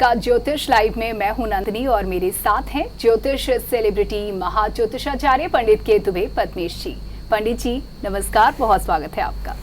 आपका ज्योतिष लाइव में। मैं हूं नंदिनी और मेरे साथ हैं ज्योतिष सेलिब्रिटी महाज्योतिषाचार्य पंडित के दुबे पद्मेश जी। पंडित जी नमस्कार, बहुत स्वागत है आपका।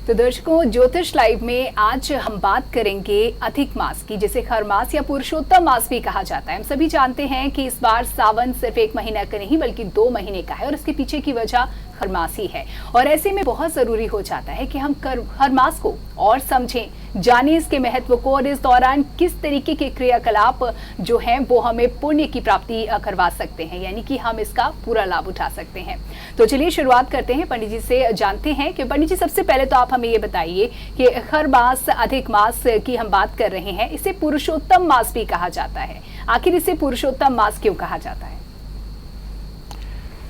तो दर्शकों, ज्योतिष लाइव में आज हम बात करेंगे अधिक मास की, जिसे खर मास या पुरुषोत्तम मास भी कहा जाता है। हम सभी जानते हैं कि इस बार सावन सिर्फ 1 महीना का नहीं बल्कि 2 महीने का है और इसके पीछे की वजह खर मास ही है। और ऐसे में बहुत जरूरी हो जाता है कि हम खर मास को और समझें, जानें इसके महत्व को और इस दौरान किस तरीके के क्रियाकलाप जो हैं वो हमें पुण्य की प्राप्ति करवा सकते हैं, यानी कि हम इसका पूरा लाभ उठा सकते हैं। तो चलिए शुरुआत करते हैं पंडित जी से, जानते हैं कि पंडित जी सबसे पहले तो आप हमें ये बताइए कि खर मास अधिक मास की हम बात कर रहे हैं, इसे पुरुषोत्तम मास भी कहा जाता है। आखिर इसे पुरुषोत्तम मास क्यों कहा जाता है?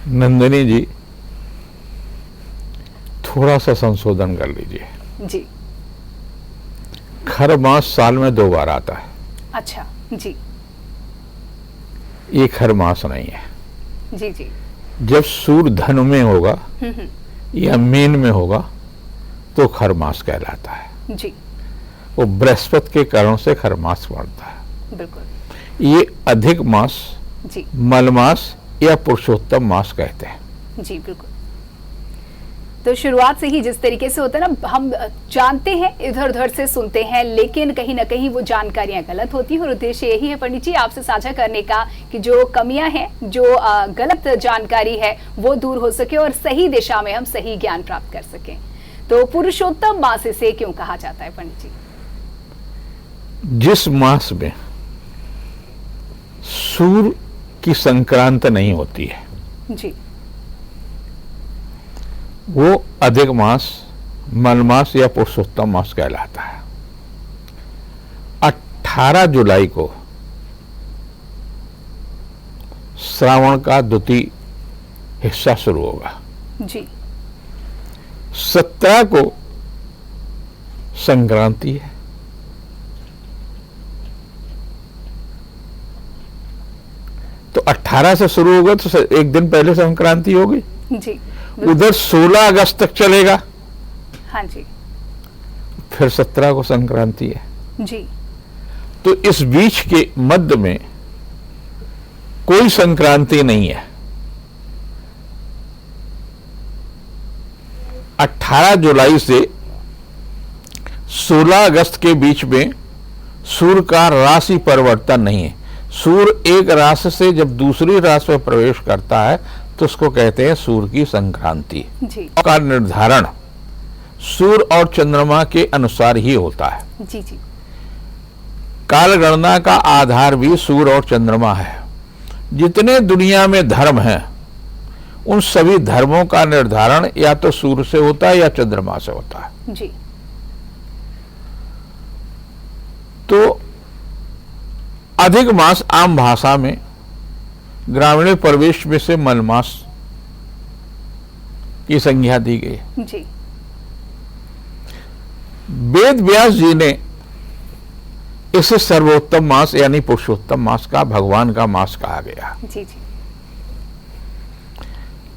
नंदिनी जी, थोड़ा सा संशोधन कर लीजिए जी। खर मास साल में 2 बार आता है। अच्छा जी। ये खर मास नहीं है जी जी। जब सूर्य धन में होगा या मीन में होगा तो खर मास कहलाता है जी। वो बृहस्पति के कारण से खर मास बढ़ता है। बिल्कुल। ये अधिक मास जी मल मास या पुरुषोत्तम मास कहते हैं। जी बिल्कुल। तो शुरुआत से ही जिस तरीके से होता है ना, हम जानते हैं, इधर उधर से सुनते हैं, लेकिन कहीं ना कहीं वो जानकारियां गलत होती हैं और उद्देश्य यही है पंडित जी आपसे साझा करने का कि जो कमियां हैं, जो गलत जानकारी है वो दूर हो सके और सही दिशा में हम सही ज्ञान प्राप्त कर सकें। तो पुरुषोत्तम मास इसे क्यों कहा जाता है पंडित जी? जिस मास में सूर्य की संक्रांत नहीं होती है जी, वो अधिक मास मल मास या पुरुषोत्तम मास कहलाता है। 18 जुलाई को श्रावण का द्वितीय हिस्सा शुरू होगा जी। 17 को संक्रांति है। तो 18 से शुरू होगा तो एक दिन पहले संक्रांति होगी जी। उधर 16 अगस्त तक चलेगा। हाँ जी। फिर 17 को संक्रांति है जी। तो इस बीच के मध्य में कोई संक्रांति नहीं है। 18 जुलाई से 16 अगस्त के बीच में सूर्य का राशि परिवर्तन नहीं है। सूर्य एक राशि से जब दूसरी राशि में प्रवेश करता है तो उसको कहते हैं सूर्य की संक्रांति जी। का निर्धारण सूर्य और चंद्रमा के अनुसार ही होता है। जी जी। काल गणना का आधार भी सूर्य और चंद्रमा है। जितने दुनिया में धर्म हैं उन सभी धर्मों का निर्धारण या तो सूर्य से होता है या चंद्रमा से होता है। जी। तो अधिक मास आम भाषा में ग्रामीण परिवेश में से मल मास की संज्ञा दी गई। जी। वेद व्यास जी ने इसे सर्वोत्तम मास यानी पुरुषोत्तम मास का, भगवान का मास कहा गया। जी जी।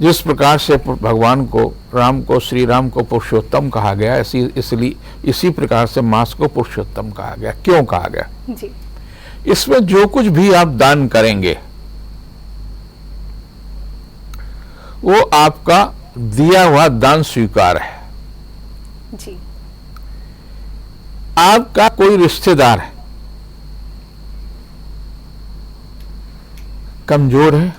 जिस प्रकार से भगवान को, राम को, श्री राम को पुरुषोत्तम कहा गया, इसलिए इसी प्रकार से मास को पुरुषोत्तम कहा गया। क्यों कहा गया? जी। इसमें जो कुछ भी आप दान करेंगे वो आपका दिया हुआ दान स्वीकार है। जी। आपका कोई रिश्तेदार है, कमजोर है,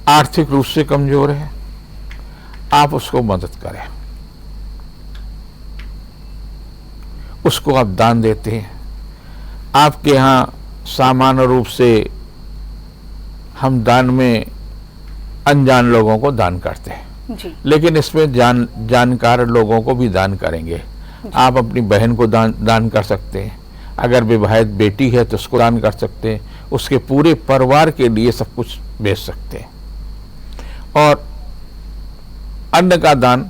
आर्थिक रूप से कमजोर है, आप उसको मदद करें, उसको आप दान देते हैं। आपके यहां सामान्य रूप से हम दान में अनजान लोगों को दान करते हैं जी। लेकिन इसमें जानकार लोगों को भी दान करेंगे। आप अपनी बहन को दान कर सकते हैं, अगर विवाहित बेटी है तो उसको दान कर सकते हैं, उसके पूरे परिवार के लिए सब कुछ भेज सकते हैं। और अन्न का दान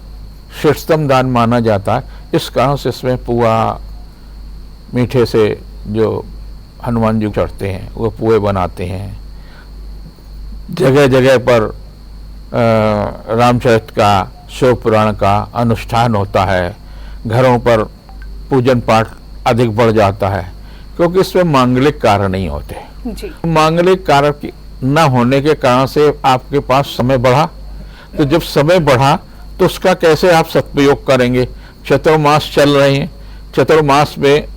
श्रेष्ठतम दान माना जाता है। इस कारण से इसमें पुआ, मीठे से जो हनुमान जी चढ़ते हैं वो पुए बनाते हैं। जगह जगह पर रामचरित का, शिव पुराण का अनुष्ठान होता है। घरों पर पूजन पाठ अधिक बढ़ जाता है, क्योंकि इसमें मांगलिक कार्य नहीं होते। जी मांगलिक कार्य न होने के कारण से आपके पास समय बढ़ा, तो जब समय बढ़ा तो उसका कैसे आप सदुपयोग करेंगे। चतुर्मास चल रहे हैं, चतुर्मास में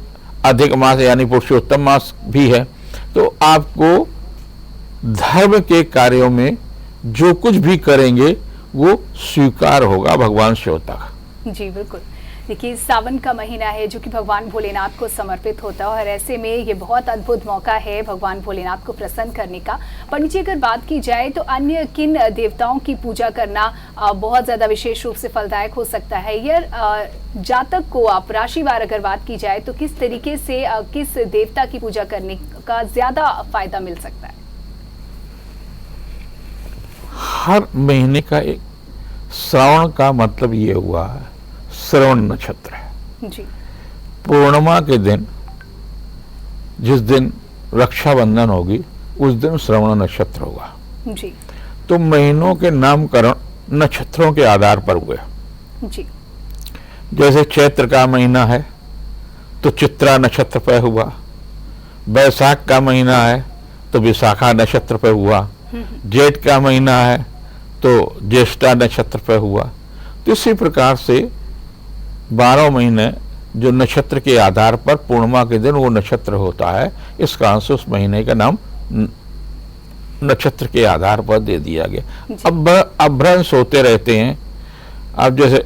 अधिक मास यानी पुरुषोत्तम मास भी है, तो आपको धर्म के कार्यों में जो कुछ भी करेंगे वो स्वीकार होगा भगवान शिव तक। जी बिल्कुल। देखिए, सावन का महीना है जो कि भगवान भोलेनाथ को समर्पित होता है, और ऐसे में ये बहुत अद्भुत मौका है भगवान भोलेनाथ को प्रसन्न करने का। पंडित जी, अगर बात की जाए तो अन्य किन देवताओं की पूजा करना बहुत ज़्यादा विशेष रूप से फलदायक हो सकता है? या जातक को आप राशिवार अगर बात की जाए तो किस तरीके से किस देवता की पूजा करने का ज़्यादा फायदा मिल सकता है? हर महीने का एक श्रावण का मतलब ये हुआ है, श्रवण नक्षत्र है। जी पूर्णिमा के दिन, जिस दिन रक्षाबंधन होगी उस दिन श्रवण नक्षत्र होगा। जी तो महीनों के नामकरण नक्षत्रों के आधार पर हुए। जी जैसे चैत्र का महीना है तो चित्रा नक्षत्र पर हुआ, बैसाख का महीना है तो विशाखा नक्षत्र पर हुआ, जेठ का महीना है तो ज्येष्ठा नक्षत्र पर हुआ। तो इसी प्रकार से 12 महीने जो नक्षत्र के आधार पर पूर्णिमा के दिन वो नक्षत्र होता है, इस कारण से उस महीने का नाम नक्षत्र के आधार पर दे दिया गया। अब अभ्रंश होते रहते हैं। अब जैसे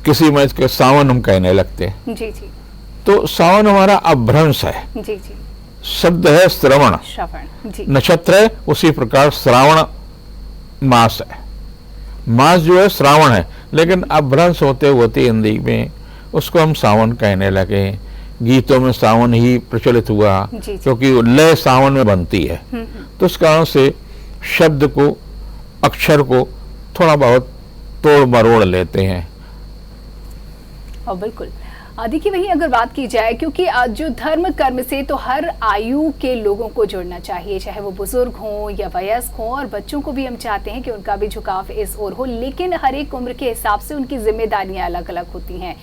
किसी में के सावन हम कहने लगते हैं, जी जी तो सावन हमारा अभ्रंश है। जी जी शब्द है श्रवण, श्रवण। जी नक्षत्र है, उसी प्रकार श्रावण मास है। मास जो है श्रावण है, लेकिन अभ्रंश होते होते हिंदी में उसको हम सावन कहने लगे। गीतों में सावन ही प्रचलित हुआ क्योंकि लय सावन में बनती है। तो उस कारण से शब्द को, अक्षर को थोड़ा बहुत तोड़ मरोड़ लेते हैं। और बिल्कुल देखिए, वहीं अगर बात की जाए, क्योंकि जो धर्म कर्म से तो हर आयु के लोगों को जुड़ना चाहिए, चाहे वो बुजुर्ग हों या वयस्क हों, और बच्चों को भी हम चाहते हैं कि उनका भी झुकाव इस ओर हो, लेकिन हर एक उम्र के हिसाब से उनकी जिम्मेदारियां अलग अलग होती हैं।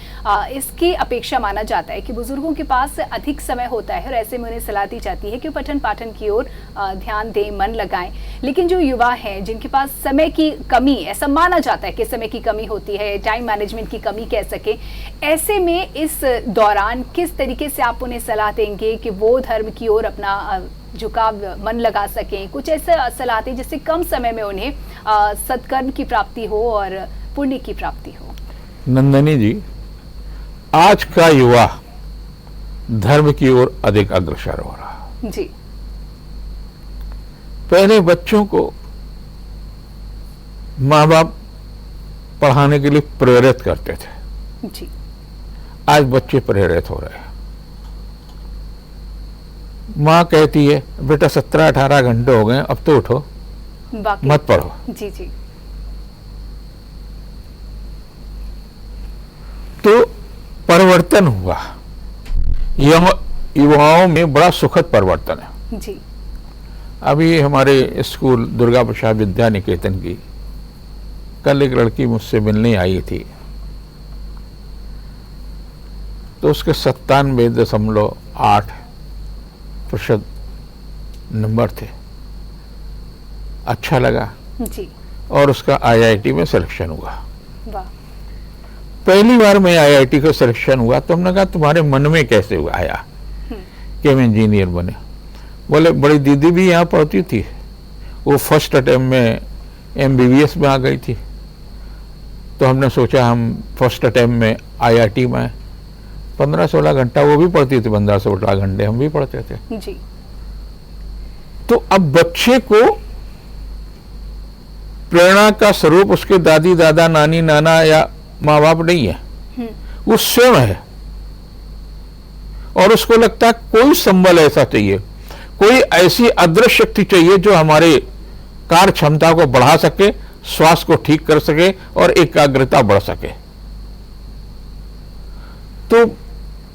इसकी अपेक्षा माना जाता है कि बुजुर्गों के पास अधिक समय होता है, और ऐसे में उन्हें सलाह दी जाती है कि पठन पाठन की ओर ध्यान दें, मन लगाएं। लेकिन जो युवा हैं जिनके पास समय की कमी, ऐसा माना जाता है कि समय की कमी होती है, टाइम मैनेजमेंट की कमी कह सके, ऐसे में इस दौरान किस तरीके से आप उन्हें सलाह देंगे कि वो धर्म की ओर अपना झुकाव, मन लगा सकें? कुछ ऐसा सलाह दें जिससे कम समय में उन्हें सत्कर्म की प्राप्ति हो और पुण्य की प्राप्ति हो। नंदनी जी, आज का युवा धर्म की ओर अधिक अग्रसर हो रहा। जी पहले बच्चों को माँ बाप पढ़ाने के लिए प्रेरित करते थे, जी आज बच्चे प्रेरित हो रहे हैं। माँ कहती है बेटा 17-18 घंटे हो गए, अब तो उठो, मत पढ़ो। जी जी तो परिवर्तन हुआ, युवाओं में बड़ा सुखद परिवर्तन है। जी अभी हमारे स्कूल दुर्गा प्रसाद विद्या निकेतन की कल एक लड़की मुझसे मिलने आई थी, तो उसके 97.8% नंबर थे। अच्छा लगा जी। और उसका IIT में सिलेक्शन हुआ। वाह। पहली बार में IIT का सिलेक्शन हुआ तो हमने कहा तुम्हारे मन में कैसे हुआ आया कि हम इंजीनियर बने? बोले बड़ी दीदी भी यहाँ पढ़ती थी, वो फर्स्ट अटेम्प्ट में MBBS में आ गई थी, तो हमने सोचा हम फर्स्ट अटेम्प्ट में IIT में 15-16 घंटा वो भी पढ़ती थी, 15-16 घंटे हम भी पढ़ते थे। जी। तो अब बच्चे को प्रेरणा का स्वरूप उसके दादी दादा नानी नाना या माँ बाप नहीं है, वो स्वयं है। और उसको लगता है कोई संबल ऐसा चाहिए, कोई ऐसी अदृश्य शक्ति चाहिए जो हमारे कार्य क्षमता को बढ़ा सके, श्वास को ठीक कर सके और एकाग्रता बढ़ सके। तो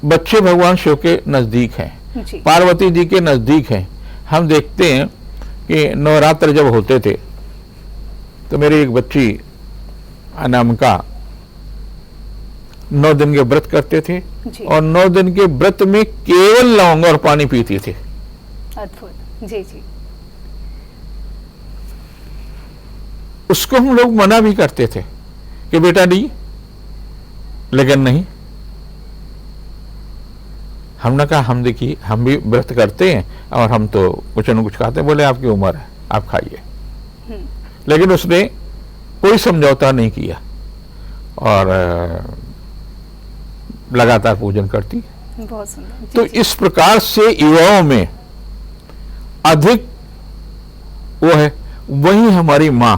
बच्चे भगवान शिव के नजदीक हैं, पार्वती जी के नजदीक हैं। हम देखते हैं कि नवरात्र जब होते थे तो मेरी एक बच्ची अनामिका 9 दिन के व्रत करते थे जी। और 9 दिन के व्रत में केवल लौंग और पानी पीते थे। अद्भुत। जी जी। उसको हम लोग मना भी करते थे कि बेटा नहीं, लेकिन नहीं, हमने कहा हम देखिए हम भी व्रत करते हैं और हम तो कुछ न कुछ खाते हैं। बोले आपकी उम्र है, आप खाइए। लेकिन उसने कोई समझौता नहीं किया और लगातार पूजन करती। बहुत सुंदर। जी, तो जी। इस प्रकार से युवाओं में अधिक वो है। वही हमारी माँ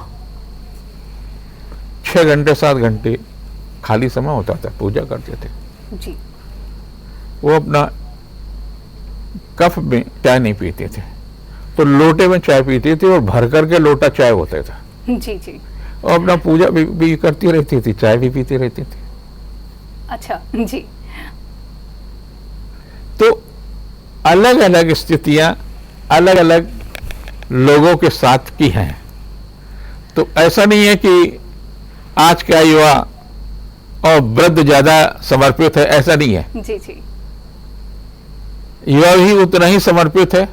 6 घंटे 7 घंटे खाली समय होता था, पूजा करते थे। जी। वो अपना कप में चाय नहीं पीते थे, तो लोटे में चाय पीते थे और भर करके लोटा चाय होता था। जी जी। और अपना पूजा भी करती रहती थी, चाय भी पीती रहती थी। अच्छा। जी। तो अलग अलग स्थितियां अलग अलग लोगों के साथ की हैं। तो ऐसा नहीं है कि आज का युवा और वृद्ध ज्यादा समर्पित है, ऐसा नहीं है। जी जी। युवा भी उतना ही समर्पित है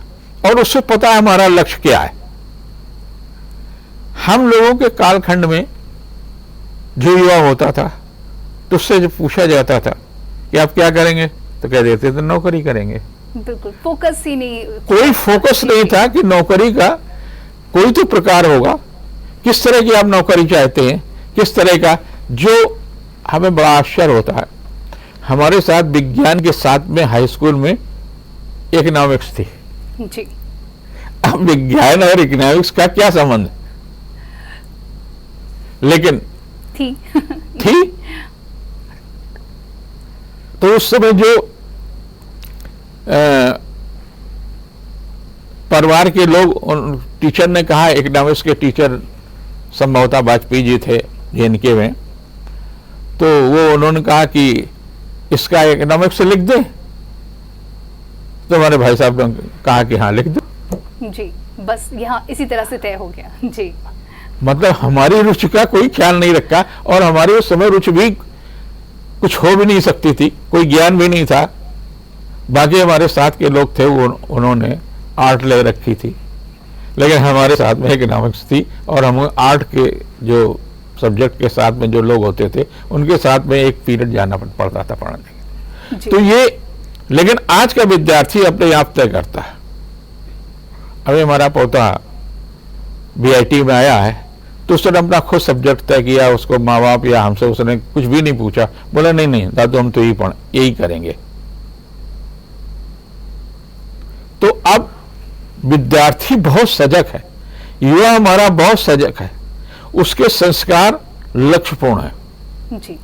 और उससे पता है हमारा लक्ष्य क्या है। हम लोगों के कालखंड में जो युवा होता था तो उससे जब पूछा जाता था कि आप क्या करेंगे, तो कह देते थे नौकरी करेंगे। बिल्कुल फोकस ही नहीं। कोई फोकस नहीं था कि नौकरी का कोई तो प्रकार होगा, किस तरह की आप नौकरी चाहते हैं, किस तरह का। जो हमें बड़ा आश्चर्य होता है, हमारे साथ विज्ञान के साथ में हाई स्कूल में इकोनॉमिक्स थी। जी। अब विज्ञान और इकोनॉमिक्स का क्या संबंध, लेकिन थी। थी। तो उस समय जो परिवार के लोग, टीचर ने कहा, इकोनॉमिक्स के टीचर संभवतः वाजपेयी जी थे JNK में, तो वो उन्होंने कहा कि इसका इकोनॉमिक्स से लिख दे। तो हमारे भाई साहब ने कहा कि हाँ लिख दो। जी। बस यहाँ इसी तरह से तय हो गया। जी। मतलब हमारी रुचि का कोई ख्याल नहीं रखा और हमारी उस समय रुचि भी कुछ हो भी नहीं सकती थी, कोई ज्ञान भी नहीं था। बाकी हमारे साथ के लोग थे वो उन्होंने आर्ट ले रखी थी, लेकिन हमारे साथ में इकोनॉमिक्स थी और हम आर्ट के जो सब्जेक्ट के साथ में जो लोग होते थे उनके साथ में एक पीरियड जाना पड़ता था पढ़ने। जी। तो ये, लेकिन आज का विद्यार्थी अपने आप तय करता है। अभी हमारा पोता BIT में आया है तो उसने अपना खुद सब्जेक्ट तय किया, उसको माँ बाप या हमसे उसने कुछ भी नहीं पूछा, बोला नहीं नहीं दादू हम तो यही करेंगे। तो अब विद्यार्थी बहुत सजग है, युवा हमारा बहुत सजग है, उसके संस्कार लक्ष्यपूर्ण है। जी।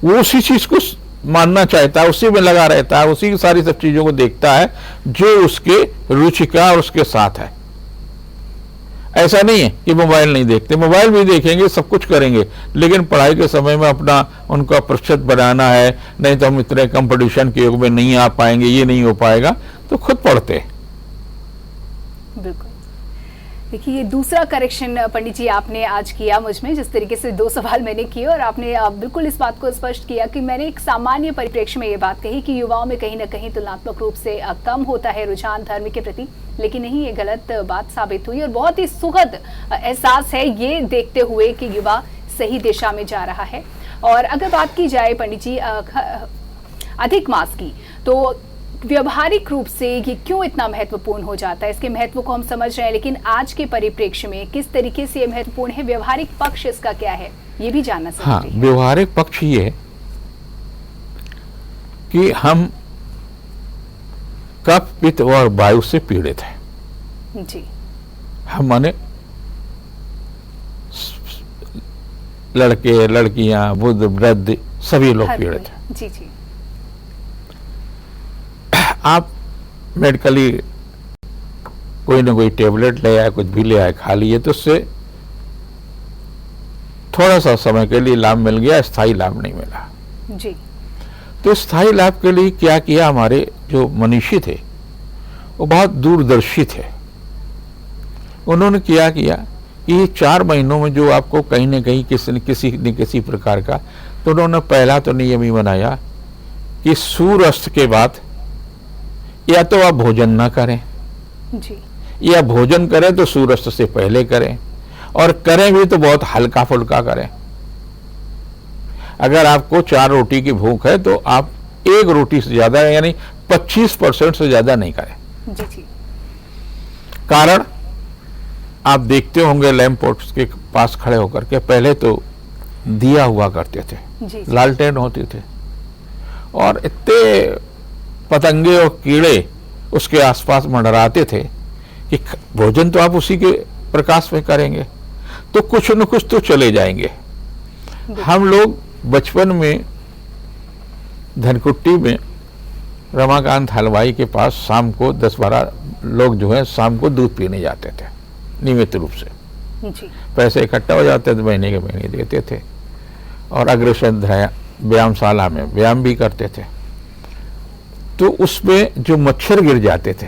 वो उसी चीज को मानना चाहता है, उसी में लगा रहता है, उसी की सारी सब चीजों को देखता है जो उसके रुचि का और उसके साथ है। ऐसा नहीं है कि मोबाइल नहीं देखते, मोबाइल भी देखेंगे, सब कुछ करेंगे, लेकिन पढ़ाई के समय में अपना उनका प्रतिशत बढ़ाना है, नहीं तो हम इतने कंपटीशन के युग में नहीं आ पाएंगे, ये नहीं हो पाएगा, तो खुद पढ़ते। बिल्कुल। देखिए, ये दूसरा करेक्शन पंडित जी आपने आज किया मुझ में, जिस तरीके से 2 सवाल मैंने किए और आपने बिल्कुल इस बात को स्पष्ट किया कि मैंने एक सामान्य परिप्रेक्ष्य में ये बात कही कि युवाओं में कहीं ना कहीं तुलनात्मक रूप से कम होता है रुझान धर्म के प्रति, लेकिन नहीं, ये गलत बात साबित हुई और बहुत ही सुखद एहसास है ये देखते हुए कि युवा सही दिशा में जा रहा है। और अगर बात की जाए पंडित जी अधिक मास की, तो व्यवहारिक रूप से ये क्यों इतना महत्वपूर्ण हो जाता है? इसके महत्व को हम समझ रहे हैं, लेकिन आज के परिप्रेक्ष्य में किस तरीके से ये महत्वपूर्ण है? व्यवहारिक पक्ष इसका क्या है, ये भी जानना जरूरी है। हाँ, व्यवहारिक पक्ष ये है कि हम कफ, पित्त और वायु से पीड़ित हैं। जी। हम माने लड़के, लड़कियां, बुद्ध, वृद्ध सभी लोग पीड़ित हैं। जी जी। आप मेडिकली कोई ना कोई टेबलेट ले आए, कुछ भी ले आए, खा लिए, तो उससे थोड़ा सा समय के लिए लाभ मिल गया, स्थायी लाभ नहीं मिला। जी। तो स्थायी लाभ के लिए क्या किया हमारे जो मनीषी थे, वो बहुत दूरदर्शी थे। उन्होंने किया कि ये 4 महीनों में जो आपको कहीं न कहीं किसी न किसी प्रकार का तो उन्होंने पहला तो नियम ही बनाया कि सूर्यास्त के बाद या तो आप भोजन ना करें, जी या भोजन करें तो सूर्यास्त से पहले करें, और करें भी तो बहुत हल्का फुल्का करें। अगर आपको 4 रोटी की भूख है तो आप 1 रोटी से ज्यादा यानी 25% से ज्यादा नहीं करें। जी जी कारण आप देखते होंगे लैंप पोस्ट के पास खड़े होकर के, पहले तो दिया हुआ करते थे, जी लालटेन होते थे, और इतने पतंगे और कीड़े उसके आसपास मंडराते थे कि भोजन तो आप उसी के प्रकाश में करेंगे तो कुछ न कुछ तो चले जाएंगे। हम लोग बचपन में धनकुट्टी में रमाकांत हलवाई के पास शाम को 10-12 लोग जो है शाम को दूध पीने जाते थे नियमित रूप से। जी पैसे इकट्ठा हो जाते थे, महीने के महीने देते थे, और अग्रसर व्यायामशाला में व्यायाम भी करते थे। तो उसमें जो मच्छर गिर जाते थे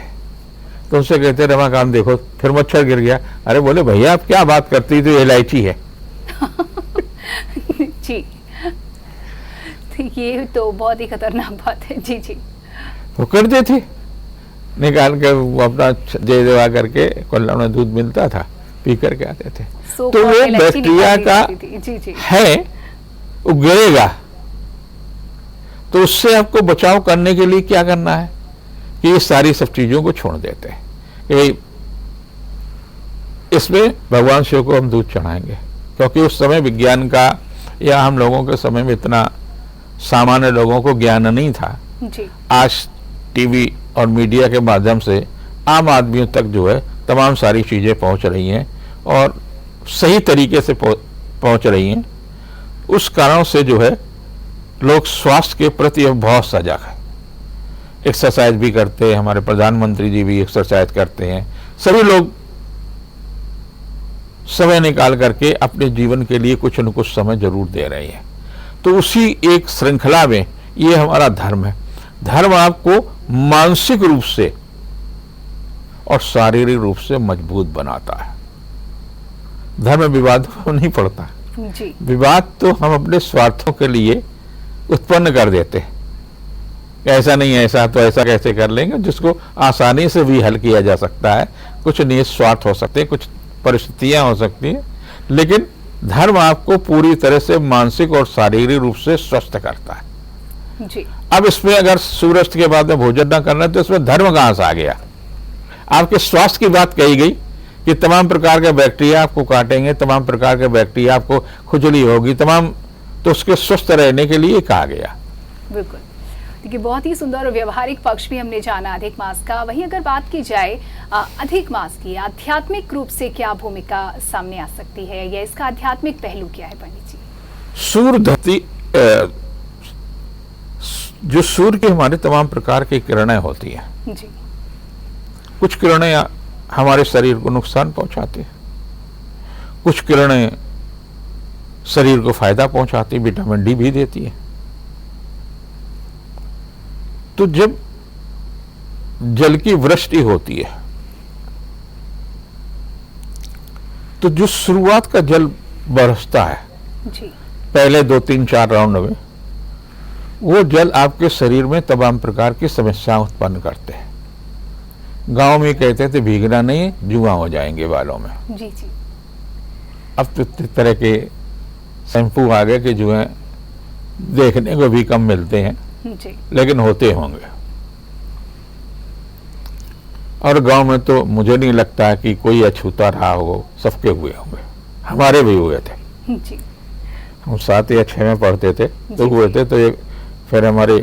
तो उनसे कहते रमाकांत देखो फिर मच्छर गिर गया। अरे बोले भैया आप क्या बात करती, तो इलायची है। जी तो ये तो बहुत ही खतरनाक बात है। जी जी वो करते थे, निकाल के वो अपना दे देवा करके, कोल्ला में दूध मिलता था, पी करके आते थे। So तो वो called इलायची बैक्टीरिया निकाली का जाती थी। जी जी है वो गिरेगा, तो उससे आपको बचाव करने के लिए क्या करना है कि ये सारी सब चीजों को छोड़ देते हैं कि इसमें भगवान शिव को हम दूध चढ़ाएंगे, क्योंकि उस समय विज्ञान का या हम लोगों के समय में इतना सामान्य लोगों को ज्ञान नहीं था। जी आज टीवी और मीडिया के माध्यम से आम आदमियों तक जो है तमाम सारी चीजें पहुंच रही हैं और सही तरीके से पहुंच रही हैं। उस कारण से जो है लोग स्वास्थ्य के प्रति अब बहुत सजग है, एक्सरसाइज भी करते हैं, हमारे प्रधानमंत्री जी भी एक्सरसाइज करते हैं, सभी लोग समय निकाल करके अपने जीवन के लिए कुछ न कुछ समय जरूर दे रहे हैं। तो उसी एक श्रृंखला में ये हमारा धर्म है। धर्म आपको मानसिक रूप से और शारीरिक रूप से मजबूत बनाता है। धर्म विवाद में नहीं पड़ता। जी विवाद तो हम अपने स्वार्थों के लिए उत्पन्न कर देते हैं, ऐसा नहीं ऐसा तो ऐसा कैसे कर लेंगे, जिसको आसानी से भी हल किया जा सकता है। कुछ निहित स्वार्थ हो सकते हैं, कुछ परिस्थितियां हो सकती हैं, लेकिन धर्म आपको पूरी तरह से मानसिक और शारीरिक रूप से स्वस्थ करता है। जी अब इसमें अगर सूर्यास्त के बाद में भोजन न करना है तो इसमें धर्म कहां से आ गया? आपके स्वास्थ्य की बात कही गई कि तमाम प्रकार के बैक्टीरिया आपको काटेंगे, तमाम प्रकार के बैक्टीरिया आपको खुजली होगी, तमाम, तो उसके स्वस्थ रहने के लिए कहा गया। बिल्कुल। देखिए बहुत ही सुंदर और व्यवहारिक पक्ष भी हमने जाना अधिक मास का। वहीं अगर बात की जाए अधिक मास की, आध्यात्मिक रूप से क्या भूमिका सामने आ सकती है या इसका आध्यात्मिक पहलू क्या है पंडित जी? सूर्य धरती जो सूर्य की हमारे तमाम प्रकार की किरणें होती हैं, जी कुछ किरणें हमारे शरीर को नुकसान पहुंचाती हैं, कुछ किरणें शरीर को फायदा पहुंचाती, विटामिन डी भी देती है। तो जब जल की वृष्टि होती है तो जो शुरुआत का जल बरसता है जी पहले 2-3-4 राउंड में, वो जल आपके शरीर में तमाम प्रकार की समस्याएं उत्पन्न करते हैं। गांव में कहते थे भीगना नहीं, जुआ हो जाएंगे बालों में। जी जी अब तो इस तरह के शैम्पू आ गए कि जो है देखने को भी कम मिलते हैं, जी लेकिन होते होंगे। और गांव में तो मुझे नहीं लगता कि कोई अछूता रहा हो, सबके हुए होंगे, हमारे भी हुए थे। जी हम 7 या 6 में पढ़ते थे तो जी, हुए थे, तो ये फिर हमारी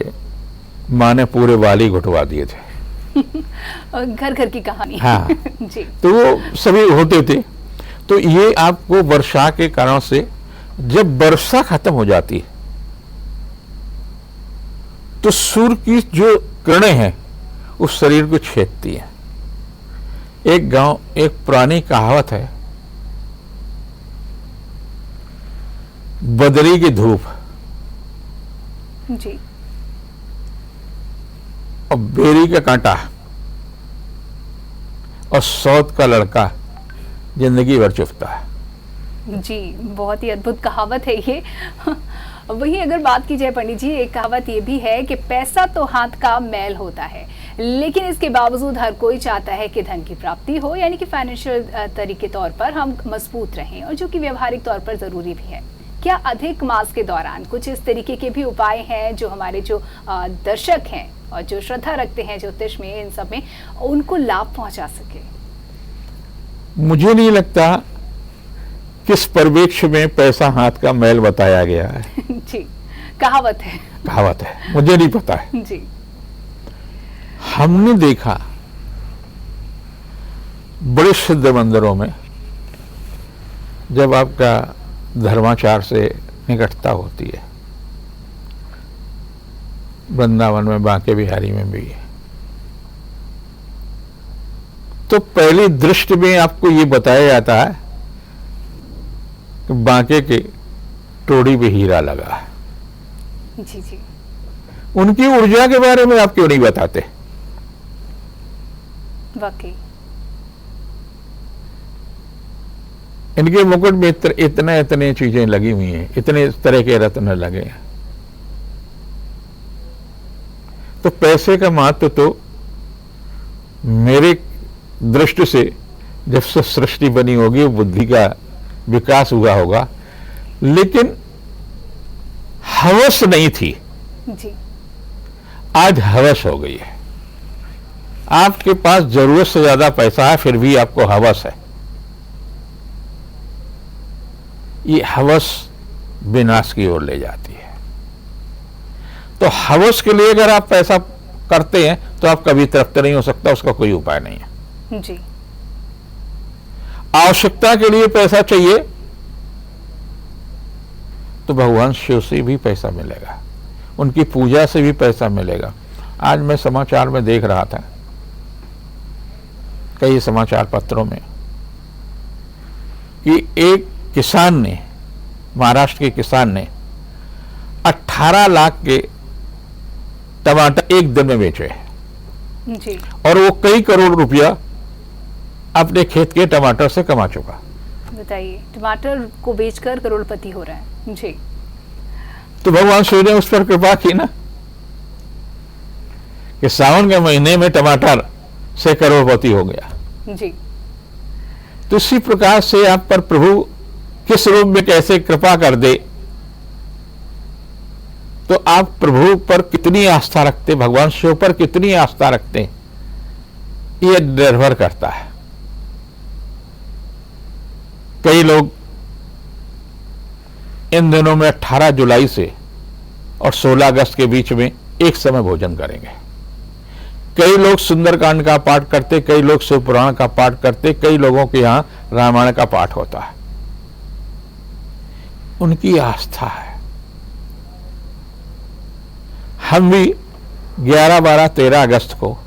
माँ ने पूरे बाल ही घुटवा दिए थे। घर घर की कहानी। हाँ। जी तो वो सभी होते थे। तो ये आपको वर्षा के कारण से, जब वर्षा खत्म हो जाती है तो सूर्य की जो किरणें हैं उस शरीर को छेदती हैं। एक पुरानी कहावत है, बदरी की धूप जी और बेरी का कांटा और सौत का लड़का जिंदगी भर चुभता है। जी बहुत ही अद्भुत कहावत है ये। वहीं अगर बात की जाए पंडित जी, एक कहावत ये भी है कि पैसा तो हाथ का मैल होता है, लेकिन इसके बावजूद हर कोई चाहता है कि धन की प्राप्ति हो, यानी कि फाइनेंशियल तरीके तौर पर हम मजबूत रहें, और जो कि व्यवहारिक तौर पर जरूरी भी है। क्या अधिक मास के दौरान कुछ इस तरीके के भी उपाय हैं जो हमारे जो दर्शक हैं और जो श्रद्धा रखते हैं ज्योतिष में, इन सब में, उनको लाभ पहुंचा सके? मुझे नहीं लगता किस परिवेक्ष में पैसा हाथ का मैल बताया गया है। जी, कहावत है। कहावत है, मुझे नहीं पता है। जी, हमने देखा बड़े सिद्ध मंदिरों में जब आपका धर्माचार से निकटता होती है, वृंदावन में, बांके बिहारी में भी है, तो पहली दृष्टि में आपको ये बताया जाता है कि बांके के टोड़ी पे हीरा लगा है। जी, जी, उनकी ऊर्जा के बारे में आप क्यों नहीं बताते? वाकई इनके मुकुट में इतने चीजें लगी हुई हैं, इतने तरह के रत्न लगे हैं। तो पैसे का महत्व तो मेरे दृष्टि से जब से सृष्टि बनी होगी, बुद्धि का विकास हुआ होगा, लेकिन हवस नहीं थी। जी, आज हवस हो गई है। आपके पास जरूरत से ज्यादा पैसा है, फिर भी आपको हवस है। ये हवस विनाश की ओर ले जाती है। तो हवस के लिए अगर आप पैसा करते हैं तो आप कभी तृप्त नहीं हो सकता, उसका कोई उपाय नहीं है। जी, आवश्यकता के लिए पैसा चाहिए तो भगवान शिव से भी पैसा मिलेगा, उनकी पूजा से भी पैसा मिलेगा। आज मैं समाचार में देख रहा था, कई समाचार पत्रों में, कि एक किसान ने, महाराष्ट्र के किसान ने 18 लाख के टमाटर एक दिन में बेचे जी, और वो कई करोड़ रुपया अपने खेत के टमाटर से कमा चुका। बताइए, टमाटर को बेचकर करोड़पति हो रहा है। जी, तो भगवान शिव ने उस पर कृपा की ना, कि सावन के महीने में टमाटर से करोड़पति हो गया। जी, तो इसी प्रकार से आप पर प्रभु किस रूप में कैसे कृपा कर दे, तो आप प्रभु पर कितनी आस्था रखते, भगवान शिव पर कितनी आस्था रखते, ये निर्भर करता है। कई लोग इन दिनों में 18 जुलाई से और 16 अगस्त के बीच में एक समय भोजन करेंगे। कई लोग सुंदरकांड का पाठ करते, कई लोग शिव पुराण का पाठ करते, कई लोगों के यहां रामायण का पाठ होता है। उनकी आस्था है। हम भी 11, 12, 13 अगस्त को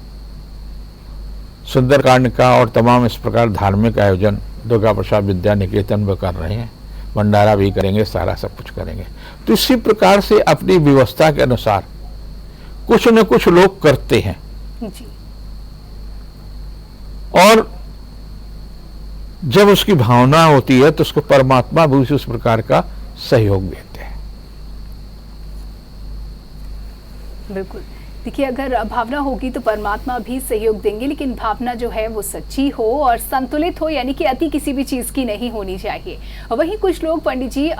सुंदरकांड का और तमाम इस प्रकार धार्मिक आयोजन दुर्गा प्रसाद विद्या निकेतन में कर रहे हैं, भंडारा भी करेंगे, सारा सब कुछ करेंगे। तो इसी प्रकार से अपनी व्यवस्था के अनुसार कुछ न कुछ लोग करते हैं। जी, और जब उसकी भावना होती है तो उसको परमात्मा भी उस प्रकार का सहयोग देते हैं। बिल्कुल। देखिए, अगर भावना होगी तो परमात्मा भी सहयोग देंगे, लेकिन भावना जो है वो सच्ची हो और संतुलित हो, यानी कि अति किसी भी चीज की नहीं होनी चाहिए। वहीं कुछ लोग पंडित जी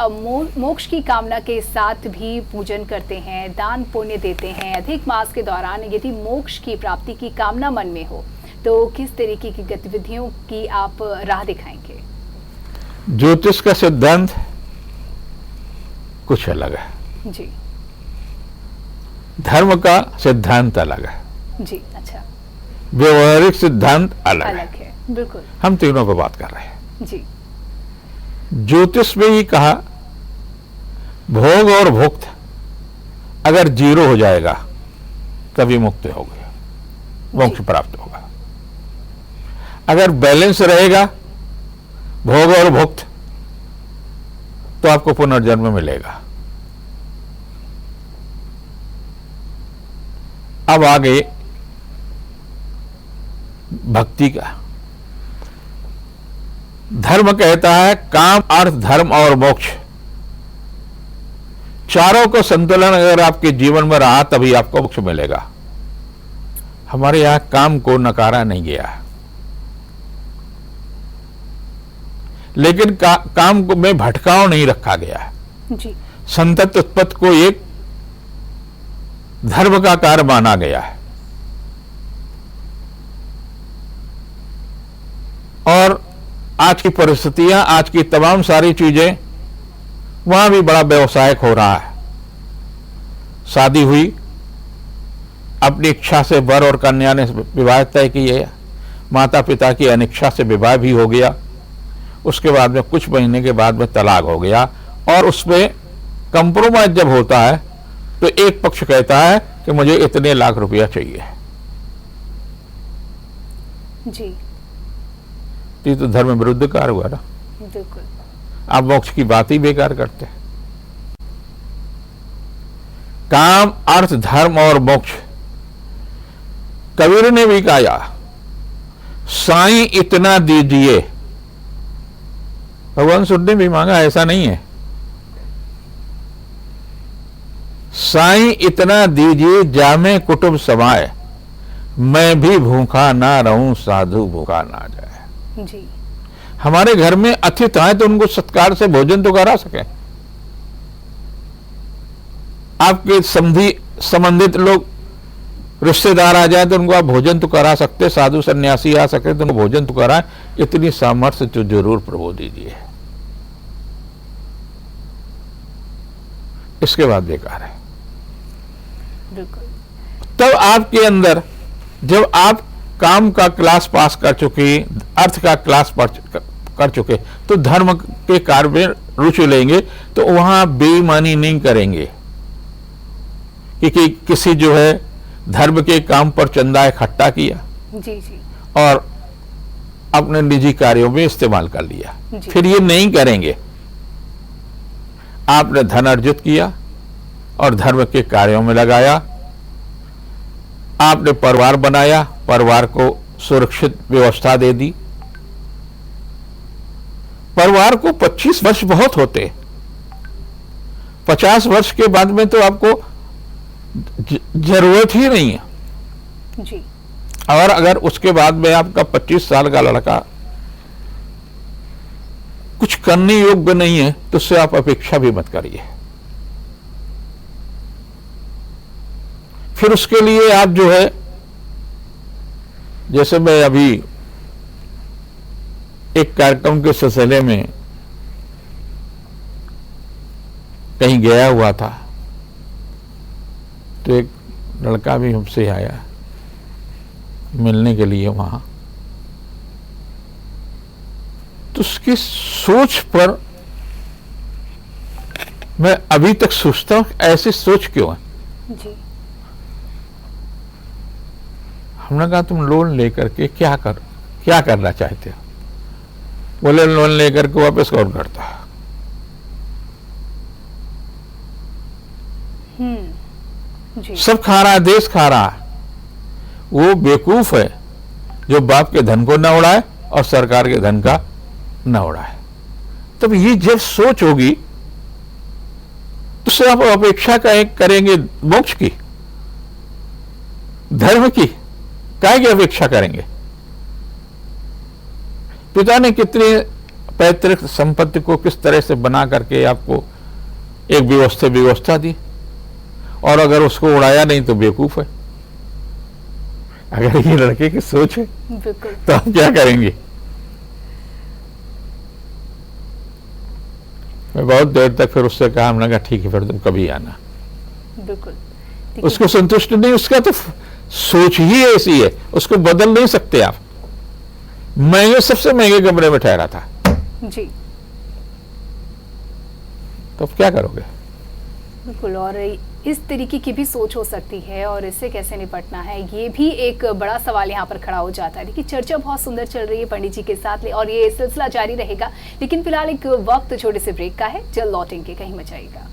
मोक्ष की कामना के साथ भी पूजन करते हैं, दान पुण्य देते हैं। अधिक मास के दौरान यदि मोक्ष की प्राप्ति की कामना मन में हो तो किस तरीके की गतिविधियों की आप राह दिखाएंगे? ज्योतिष का सिद्धांत कुछ अलग है, जी, धर्म का सिद्धांत अलग है, जी, अच्छा, व्यवहारिक सिद्धांत अलग अलग है, बिल्कुल, हम तीनों पर बात कर रहे हैं। जी, ज्योतिष में ही कहा, भोग और भुक्त अगर जीरो हो जाएगा तभी मुक्त हो गया, मोक्ष प्राप्त होगा। अगर बैलेंस रहेगा भोग और भुक्त तो आपको पुनर्जन्म मिलेगा। अब आगे भक्ति का। धर्म कहता है काम, अर्थ, धर्म और मोक्ष, चारों का संतुलन अगर आपके जीवन में रहा तभी आपको मोक्ष मिलेगा। हमारे यहां काम को नकारा नहीं गया, लेकिन काम को में भटकाव नहीं रखा गया है। जी। संतत उत्पत्ति को एक धर्म का कार्य माना गया है, और आज की परिस्थितियां, आज की तमाम सारी चीजें, वहां भी बड़ा व्यवसायिक हो रहा है। शादी हुई, अपनी इच्छा से वर और कन्या ने विवाह तय किए, माता पिता की अनिच्छा से विवाह भी हो गया, उसके बाद में कुछ महीने के बाद में तलाक हो गया, और उसमें कंप्रोमाइज जब होता है तो एक पक्ष कहता है कि मुझे इतने लाख रुपया चाहिए। जी। ये तो धर्म विरुद्ध कार्य हुआ ना। बिल्कुल। आप मोक्ष की बात ही बेकार करते हैं। काम, अर्थ, धर्म और मोक्ष, कबीर ने भी कहा, साईं इतना दीजिए। भगवान सुन ने भी मांगा, ऐसा नहीं है। साईं इतना दीजिए जामे कुटुंब समाए, मैं भी भूखा ना रहूं साधु भूखा ना जाए। जी। हमारे घर में अतिथि आए तो उनको सत्कार से भोजन तो करा सके। आपके संबंधित लोग, रिश्तेदार आ जाए तो उनको आप भोजन तो करा सकते, साधु सन्यासी आ सके तो उनको भोजन तो कराए। इतनी सामर्थ्य तो जरूर प्रभु दीजिए, इसके बाद बेकार है। बिल्कुल। तब आपके अंदर, जब आप काम का क्लास पास कर चुके, अर्थ का क्लास कर चुके, तो धर्म के कार्य में रुचि लेंगे, तो वहां बेईमानी नहीं करेंगे कि किसी जो है धर्म के काम पर चंदा इकट्ठा किया, जी जी, और अपने निजी कार्यों में इस्तेमाल कर लिया। जी। फिर ये नहीं करेंगे। आपने धन अर्जित किया और धर्म के कार्यों में लगाया, आपने परिवार बनाया, परिवार को सुरक्षित व्यवस्था दे दी। परिवार को 25 वर्ष बहुत होते, 50 वर्ष के बाद में तो आपको जरूरत ही नहीं है। जी। और अगर उसके बाद में आपका 25 साल का लड़का कुछ करने योग्य नहीं है तो उससे आप अपेक्षा भी मत करिए। फिर उसके लिए आप जो है, जैसे मैं अभी एक कार्यक्रम के सिलसिले में कहीं गया हुआ था, तो एक लड़का भी हमसे आया मिलने के लिए वहां। तो उसकी सोच पर मैं अभी तक सोचता हूं, ऐसी सोच क्यों है। जी। हमने कहा तुम लोन लेकर के क्या करना चाहते हो। बोले लोन लेकर के वापस कौन करता है। जी। सब खा रहा है, देश खा रहा है। वो बेवकूफ है जो बाप के धन को न उड़ाए और सरकार के धन का न उड़ाए। तब ये जब सोच होगी तो उससे आप अपेक्षा करेंगे मोक्ष की, धर्म की, काय की अपेक्षा करेंगे। पिता ने कितनी पैतृक संपत्ति को किस तरह से बना करके आपको एक व्यवस्था दी, और अगर उसको उड़ाया नहीं तो बेवकूफ है। अगर ये लड़के की सोच है तो हम क्या करेंगे। मैं बहुत देर तक फिर उससे कहा, हमने कहा ठीक है फिर तुम कभी आना। बिल्कुल। उसको संतुष्ट नहीं, उसका तो सोच ही ऐसी है, उसको बदल नहीं सकते आप। सबसे महंगे कमरे में ठहरा था जी। तो अब क्या करोगे। बिल्कुल। और इस तरीके की भी सोच हो सकती है, और इससे कैसे निपटना है, ये भी एक बड़ा सवाल यहाँ पर खड़ा हो जाता है। देखिए, चर्चा बहुत सुंदर चल रही है पंडित जी के साथ, और ये सिलसिला जारी रहेगा। लेकिन फिलहाल एक वक्त छोटे से ब्रेक का है, जल्द लौटेंगे, कहीं मत जाइएगा।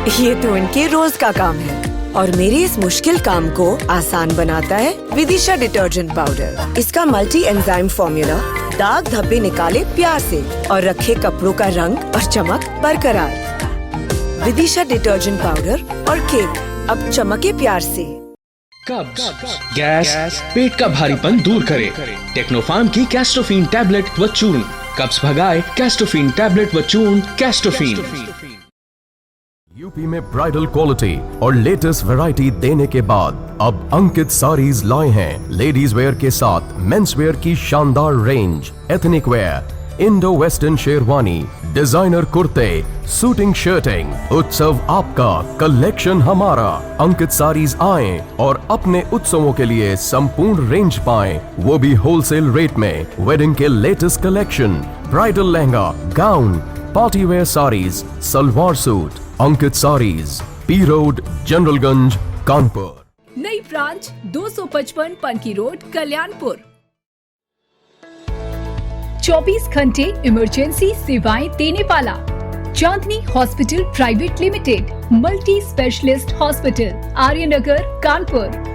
ये तो इनके रोज का काम है और मेरे इस मुश्किल काम को आसान बनाता है विदिशा डिटर्जेंट पाउडर। इसका मल्टी एंजाइम फॉर्मूला दाग धब्बे निकाले प्यार से और रखे कपड़ों का रंग और चमक बरकरार। विदिशा डिटर्जेंट पाउडर और केक अब चमके प्यार से। कब्ज, गैस, पेट का भारीपन दूर करे। टेक्नोफार्म की कैस्टोफिन टैबलेट व चूर्ण कब्ज भगाए। कैस्टोफिन टैबलेट व चूर्ण कैस्टोफिन। यूपी में ब्राइडल क्वालिटी और लेटेस्ट वैरायटी देने के बाद अब अंकित साड़ीज लाए हैं लेडीज वेयर के साथ मेंस वेयर की शानदार range. Ethnic wear, Indo western sherwani, designer कुर्ते, सूटिंग शर्टिंग। उत्सव आपका, कलेक्शन हमारा। अंकित साड़ीज आएं और अपने उत्सवों के लिए संपूर्ण रेंज पाएं, वो भी होलसेल रेट में। वेडिंग के latest collection, bridal lehenga, gown, party wear saris, salwar suit. Ankit saris, P road, Generalganj, Kanpur. नई ब्रांच 255 पनकी रोड, कल्याणपुर। 24 घंटे इमरजेंसी सेवाएं देने वाला Chandni hospital private limited, multi specialist hospital, Aryanagar, Kanpur.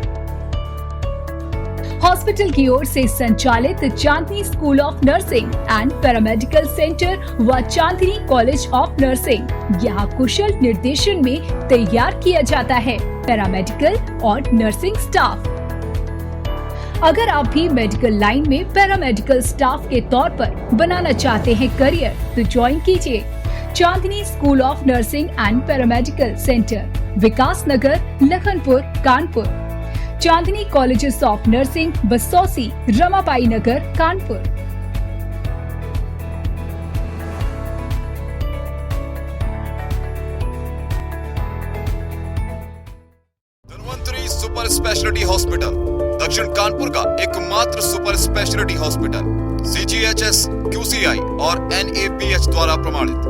Hospital की ओर से संचालित Chandni school of nursing and paramedical centre व चांदनी कॉलेज ऑफ नर्सिंग यहाँ कुशल निर्देशन में तैयार किया जाता है पैरामेडिकल और नर्सिंग स्टाफ। अगर आप भी मेडिकल लाइन में पैरामेडिकल स्टाफ के तौर पर बनाना चाहते हैं करियर, तो ज्वाइन कीजिए Chandni school of nursing and paramedical centre, Vikas Nagar, Lakhanpur, Kanpur. Chandni colleges of nursing, Basausi, Ramabai Nagar, Kanpur. Dhanvantari super speciality hospital, दक्षिण कानपुर का एकमात्र super speciality hospital, CGHS, QCI और NABH द्वारा प्रमाणित।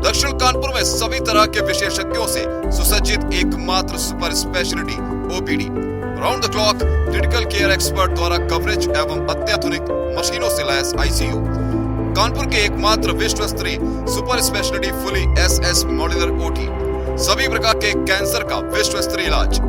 दक्षिण कानपुर में सभी तरह के विशेषज्ञों से सुसज्जित एकमात्र super speciality OPD, round the clock critical care expert द्वारा कवरेज एवं अत्याधुनिक मशीनों से लैस ICU। कानपुर के एकमात्र विश्व स्तरीय super speciality fully SS modular OT, सभी प्रकार के कैंसर का विश्व स्तरीय इलाज।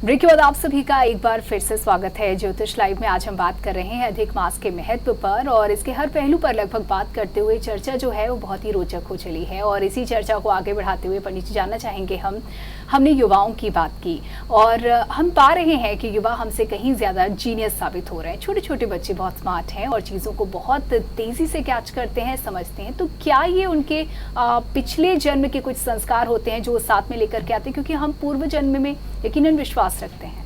ब्रेक के बाद आप सभी का एक बार फिर से स्वागत है ज्योतिष लाइव में। आज हम बात कर रहे हैं अधिक मास के महत्व पर और इसके हर पहलू पर लगभग बात करते हुए चर्चा जो है वो बहुत ही रोचक हो चली है। और इसी चर्चा को आगे बढ़ाते हुए पंडित जी जानना चाहेंगे हमने युवाओं की बात की और हम पा रहे हैं कि युवा हमसे कहीं ज़्यादा जीनियस साबित हो रहे हैं। छोटे छोटे बच्चे बहुत स्मार्ट हैं और चीज़ों को बहुत तेज़ी से कैच करते हैं, समझते हैं। तो क्या ये उनके पिछले जन्म के कुछ संस्कार होते हैं जो वो साथ में लेकर के आते हैं? क्योंकि हम पूर्व जन्म में यकीनन विश्वास रखते हैं।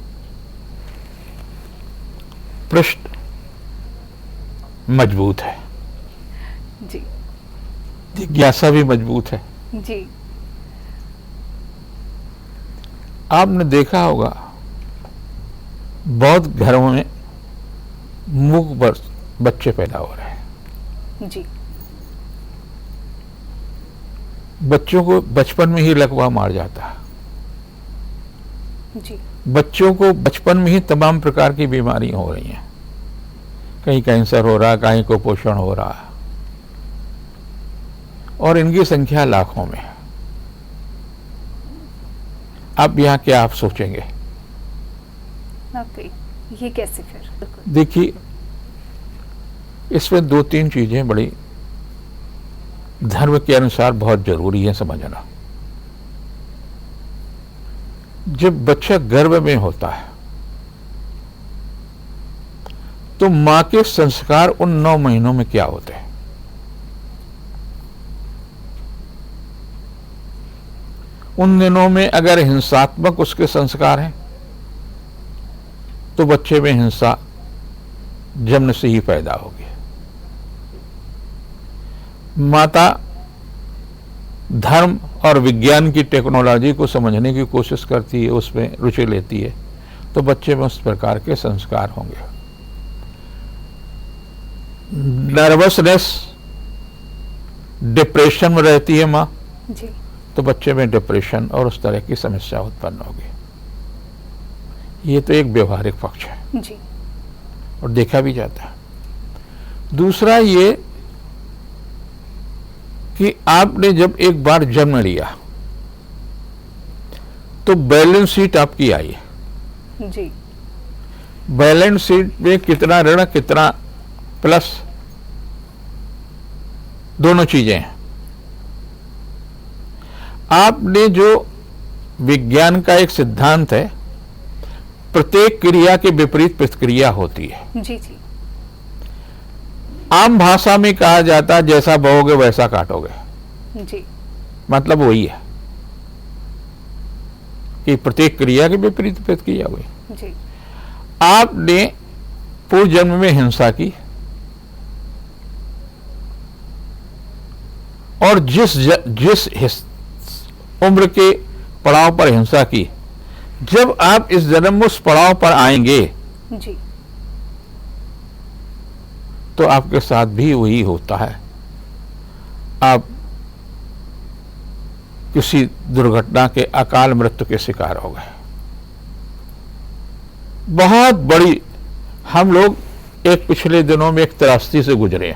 प्रश्न मजबूत है जी, जिज्ञासा भी मजबूत है जी। आपने देखा होगा बहुत घरों में मूक बच्चे पैदा हो रहे हैं जी। बच्चों को बचपन में ही लकवा मार जाता है जी। बच्चों को बचपन में ही तमाम प्रकार की बीमारियां हो रही हैं। कहीं कैंसर हो रहा, कहीं कुपोषण हो रहा है और इनकी संख्या लाखों में है। अब यहाँ क्या आप सोचेंगे? ये कैसे फिर? देखिए, इसमें दो तीन चीजें बड़ी धर्म के अनुसार बहुत जरूरी है समझना। जब बच्चा गर्भ में होता है तो मां के संस्कार उन 9 महीनों में क्या होते हैं? उन दिनों में अगर हिंसात्मक उसके संस्कार हैं तो बच्चे में हिंसा जन्म से ही पैदा होगी। माता धर्म और विज्ञान की टेक्नोलॉजी को समझने की कोशिश करती है, उसमें रुचि लेती है, तो बच्चे में उस प्रकार के संस्कार होंगे। नर्वसनेस, डिप्रेशन में रहती है माँ, जी, तो बच्चे में डिप्रेशन और उस तरह की समस्या उत्पन्न होगी। ये तो एक व्यवहारिक पक्ष है जी, और देखा भी जाता है। दूसरा ये कि आपने जब एक बार जन्म लिया तो बैलेंस शीट आपकी आई है। जी, बैलेंस शीट में कितना ऋण कितना प्लस, दोनों चीजें हैं। आपने जो विज्ञान का एक सिद्धांत है, प्रत्येक क्रिया के विपरीत प्रतिक्रिया होती है। जी, जी, आम भाषा में कहा जाता है जैसा बोओगे वैसा काटोगे। जी, मतलब वही है कि प्रत्येक क्रिया के विपरीत प्रतिक्रिया हुई। जी, आपने पूर्व जन्म में हिंसा की और जिस उम्र के पड़ाव पर हिंसा की, जब आप इस जन्म में उस पड़ाव पर आएंगे जी, तो आपके साथ भी वही होता है। आप किसी दुर्घटना के अकाल मृत्यु के शिकार हो गए। बहुत बड़ी, हम लोग एक पिछले दिनों में एक त्रासदी से गुजरे।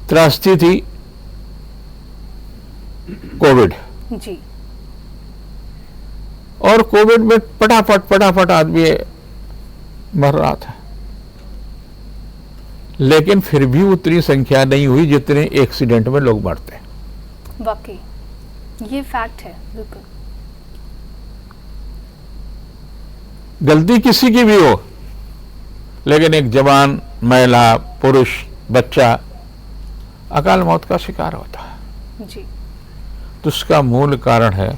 त्रासदी थी कोविड, जी, और कोविड में फटाफट आदमी मर रहा था, लेकिन फिर भी उतनी संख्या नहीं हुई जितने एक्सीडेंट में लोग मरते हैं। वाकई ये फैक्ट है। बिल्कुल, गलती किसी की भी हो, लेकिन एक जवान, महिला, पुरुष, बच्चा अकाल मौत का शिकार होता है। जी, तो उसका मूल कारण है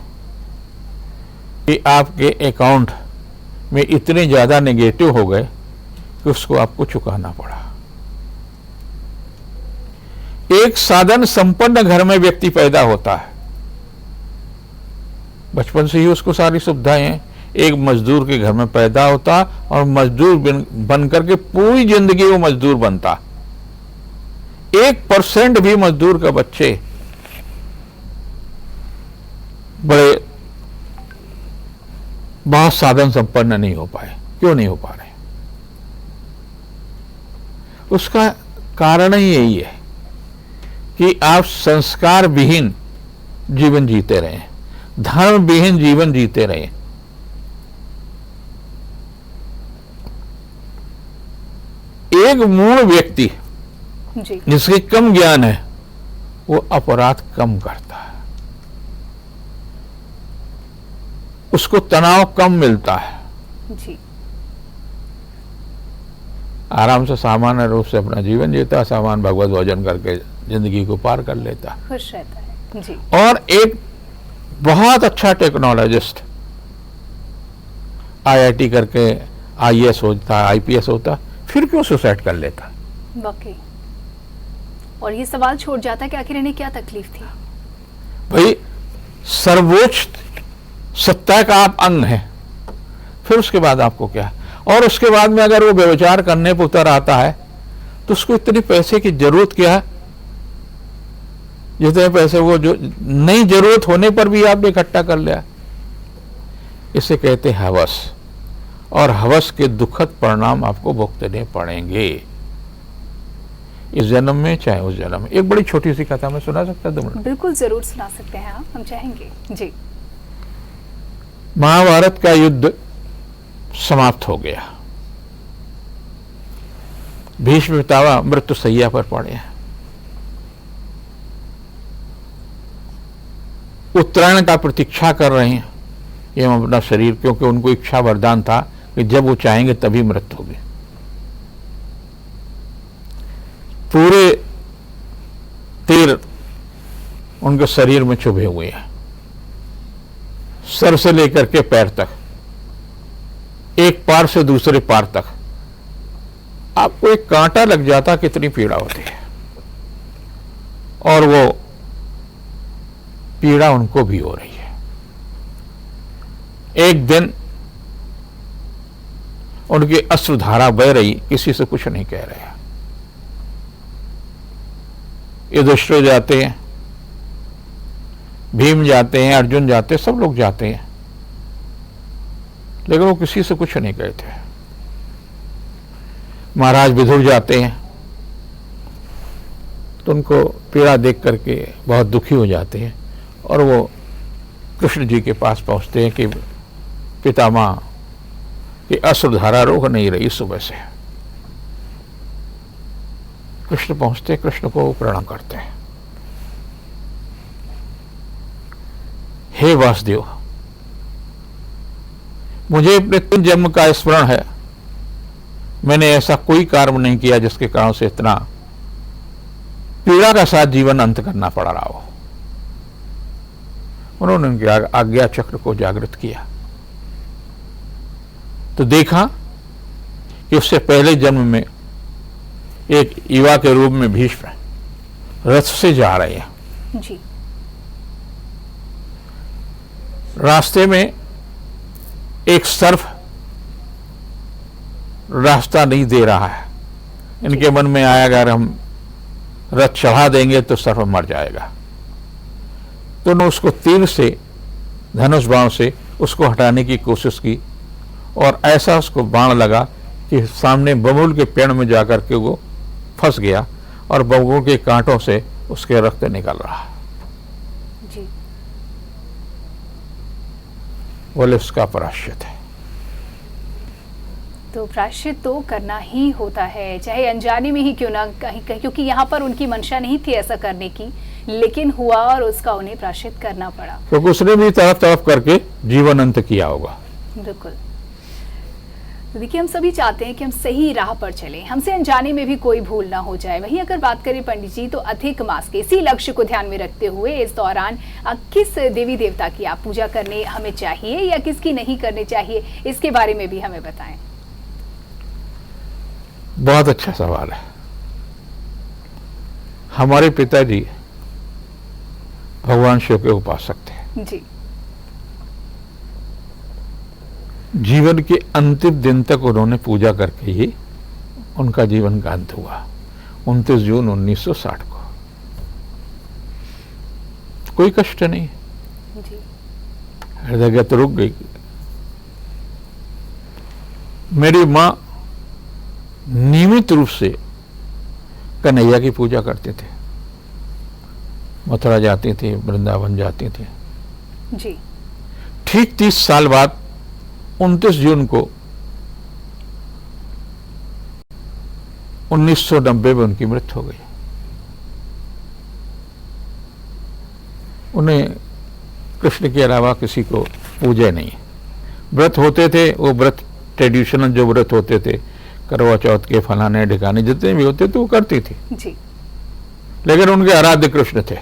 कि आपके अकाउंट में इतने ज्यादा नेगेटिव हो गए कि उसको आपको चुकाना पड़ा। एक साधन संपन्न घर में व्यक्ति पैदा होता है, बचपन से ही उसको सारी सुविधाएं हैं। एक मजदूर के घर में पैदा होता और मजदूर बन करके पूरी जिंदगी वो मजदूर बनता। 1% भी मजदूर का बच्चे बड़े बहुत साधन संपन्न नहीं हो पाए। क्यों नहीं हो पा रहे? उसका कारण ही यही है कि आप संस्कार विहीन जीवन जीते रहे, धर्म विहीन जीवन जीते रहे। एक मूल व्यक्ति जी, जिसके कम ज्ञान है वो अपराध कम करता है, उसको तनाव कम मिलता है, जी, आराम से सामान्य रूप से अपना जीवन जीता, सामान भगवत भोजन करके जिंदगी को पार कर लेता। खुश रहता है। जी, और एक बहुत अच्छा टेक्नोलॉजिस्ट IIT करके IAS होता, IPS होता, फिर क्यों सुसाइड कर लेता? वाकई। और ये सवाल छोड़ जाता है कि आखिर इन्हें क्या तकलीफ थी। भाई सर्वोच्च सत्ता का आप अंग है, फिर उसके बाद आपको क्या? और उसके बाद में अगर वो व्यभिचार करने पर उतर आता है तो उसको इतने पैसे की जरूरत क्या है? जितने पैसे वो जो नहीं जरूरत होने पर भी आपने इकट्ठा कर लिया। इसे कहते हैं हवस, और हवस के दुखद परिणाम आपको भुगतने पड़ेंगे, इस जन्म में चाहे उस जन्म में। एक बड़ी छोटी सी कथा मैं सुना सकता हूं? बिल्कुल, जरूर सुना सकते हैं आप, हम चाहेंगे। जी, महाभारत का युद्ध समाप्त हो गया, भीष्म पितामह मृत्यु शैया पर पड़े हैं। उत्तरायण का प्रतीक्षा कर रहे हैं एवं अपना शरीर, क्योंकि उनको इच्छा वरदान था कि जब वो चाहेंगे तभी मृत्यु होगी। पूरे तीर उनके शरीर में चुभे हुए हैं, सर से लेकर के पैर तक, एक पार से दूसरे पार तक आपको एक कांटा लग जाता, कितनी पीड़ा होती है, और वो पीड़ा उनको भी हो रही है। एक दिन उनकी अश्रुधारा बह रही, किसी से कुछ नहीं कह रहे। युधिष्ठिर जाते हैं, भीम जाते हैं, अर्जुन जाते हैं, सब लोग जाते हैं, लेकिन वो किसी से कुछ नहीं कहते। महाराज विदुर जाते हैं तो उनको पीड़ा देख करके बहुत दुखी हो जाते हैं, और वो कृष्ण जी के पास पहुंचते हैं कि पितामह की अश्रुधारा रोक नहीं रही सुबह से। कृष्ण पहुंचते, कृष्ण को प्रणाम करते हैं। हे वासुदेव, मुझे अपने 3 जन्म का स्मरण है, मैंने ऐसा कोई कर्म नहीं किया जिसके कारण से इतना पीड़ा का साथ जीवन अंत करना पड़ रहा हो। उन्होंने उनके आज्ञा चक्र को जागृत किया तो देखा कि उससे पहले जन्म में एक युवा के रूप में भीष्म रथ से जा रहे हैं जी। रास्ते में एक सर्प रास्ता नहीं दे रहा है। इनके मन में आया अगर हम रथ चढ़ा देंगे तो सर्प मर जाएगा, तो उन्होंने उसको तीर से, धनुष बाण से उसको हटाने की कोशिश की, और ऐसा उसको बाण लगा कि सामने बबूल के पेड़ में जाकर के वो फंस गया, और बबूल के कांटों से उसके रक्त निकल रहा। जी। बोले उसका प्रायश्चित है। तो प्रायश्चित तो करना ही होता है, चाहे अनजाने में ही क्यों ना कहीं कहीं, क्योंकि यहाँ पर उनकी मंशा नहीं थी ऐसा करने की, लेकिन हुआ और उसका उन्हें प्रायश्चित करना पड़ा। क्योंकि उसने भी तरफ तरफ करके जीवन अंत किया होगा। बिल्कुल। तो देखिए, हम सभी चाहते हैं कि हम सही राह पर चलें, हमसे अनजाने में भी कोई भूल ना हो जाए। वहीं अगर बात करें पंडित जी, तो अधिक मास के इसी लक्ष्य को ध्यान में रखते हुए इस दौरान किस देवी देवता की आप पूजा करने हमें चाहिए या किसकी नहीं करनी चाहिए, इसके बारे में भी हमें बताएं। बहुत अच्छा सवाल है। हमारे पिताजी भगवान शिव के उपासक थे। जी। जीवन के अंतिम दिन तक उन्होंने पूजा करके ही उनका जीवन का अंत हुआ 29 जून 1960 को। कोई कष्ट नहीं, जी। हृदय तो रुक गई। मेरी मां नियमित रूप से कन्हैया की पूजा करते थे, मथुरा जाती थी, वृंदावन जाती थी। जी। ठीक 30 साल बाद 29 जून को 1990 में उनकी मृत्यु हो गई। उन्हें कृष्ण के अलावा किसी को पूजे नहीं। व्रत होते थे, वो व्रत ट्रेडिशनल जो व्रत होते थे, करवा चौथ के, फलाने ढिकाने जितने भी होते थे वो करती थी, जी। लेकिन उनके आराध्य कृष्ण थे।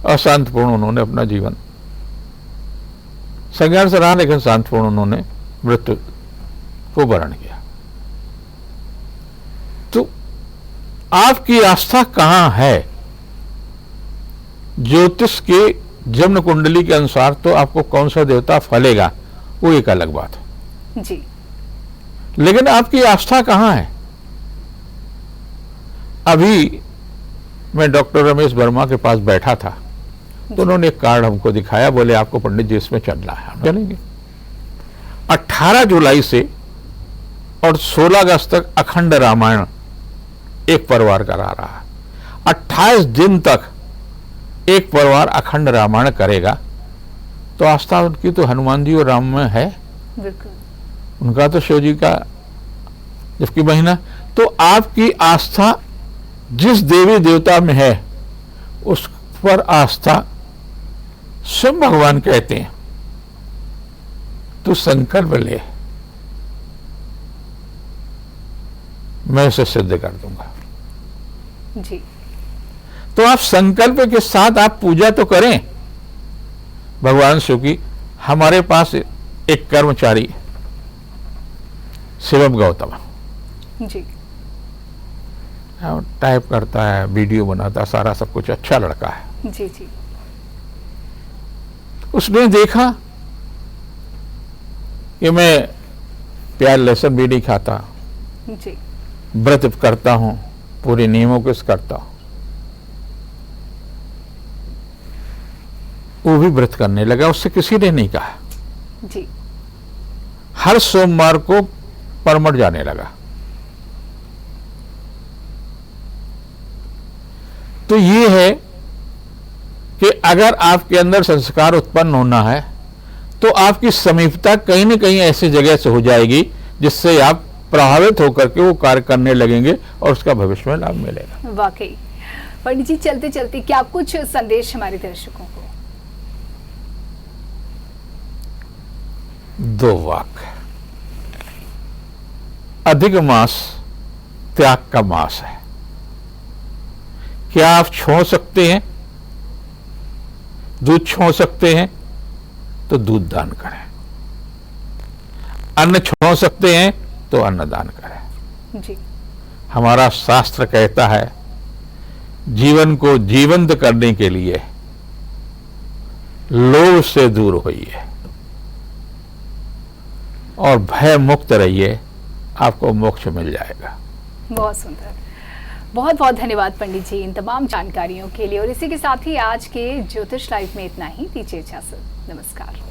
अशांतपूर्ण उन्होंने अपना जीवन संज्ञान से रहा, लेकिन शांतपूर्ण उन्होंने मृत्यु को वर्ण किया। तो आपकी आस्था कहां है? ज्योतिष के जन्म कुंडली के अनुसार तो आपको कौन सा देवता फलेगा वो एक अलग बात है, जी। लेकिन आपकी आस्था कहां है? अभी मैं डॉक्टर रमेश वर्मा के पास बैठा था तो उन्होंने एक कार्ड हमको दिखाया, बोले आपको पंडित जी इसमें चलना है, हम चलेंगे। 18 जुलाई से और 16 अगस्त तक अखंड रामायण एक परिवार करा रहा है। 28 दिन तक एक परिवार अखंड रामायण करेगा, तो आस्था उनकी तो हनुमान जी और राम में है, बिल्कुल। उनका तो शिव जी का जबकि महीना। तो आपकी आस्था जिस देवी देवता में है उस पर आस्था स्वयं भगवान कहते हैं, तू संकल्प ले, मैं उसे सिद्ध कर दूंगा। जी। तो आप संकल्प के साथ आप पूजा तो करें भगवान शिव की। हमारे पास एक कर्मचारी शिवम गौतम, जी टाइप करता है, वीडियो बनाता है, सारा सब कुछ, अच्छा लड़का है। जी जी उसने देखा कि मैं प्याज लहसुन भी नहीं खाता, जी व्रत करता हूं, पूरे नियमों को करता हूं। वो भी व्रत करने लगा, उससे किसी ने नहीं कहा। जी हर सोमवार को परमठ जाने लगा। तो ये है कि अगर आपके अंदर संस्कार उत्पन्न होना है तो आपकी समीपता कहीं न कहीं ऐसी जगह से हो जाएगी जिससे आप प्रभावित होकर के वो कार्य करने लगेंगे और उसका भविष्य में लाभ मिलेगा। वाकई पंडित जी, चलते चलते क्या कुछ संदेश हमारे दर्शकों को? 2 वाक्य। अधिक मास त्याग का मास है। क्या आप छोड़ सकते हैं? दूध छोड़ सकते हैं तो दूध दान करें। अन्न छोड़ सकते हैं तो अन्न दान करें। जी हमारा शास्त्र कहता है जीवन को जीवंत करने के लिए लोभ से दूर होइए और भय मुक्त रहिए, आपको मोक्ष मिल जाएगा। बहुत सुंदर, बहुत बहुत धन्यवाद पंडित जी इन तमाम जानकारियों के लिए। और इसी के साथ ही आज के ज्योतिष लाइव में इतना ही। दीजिए इजाजत, नमस्कार।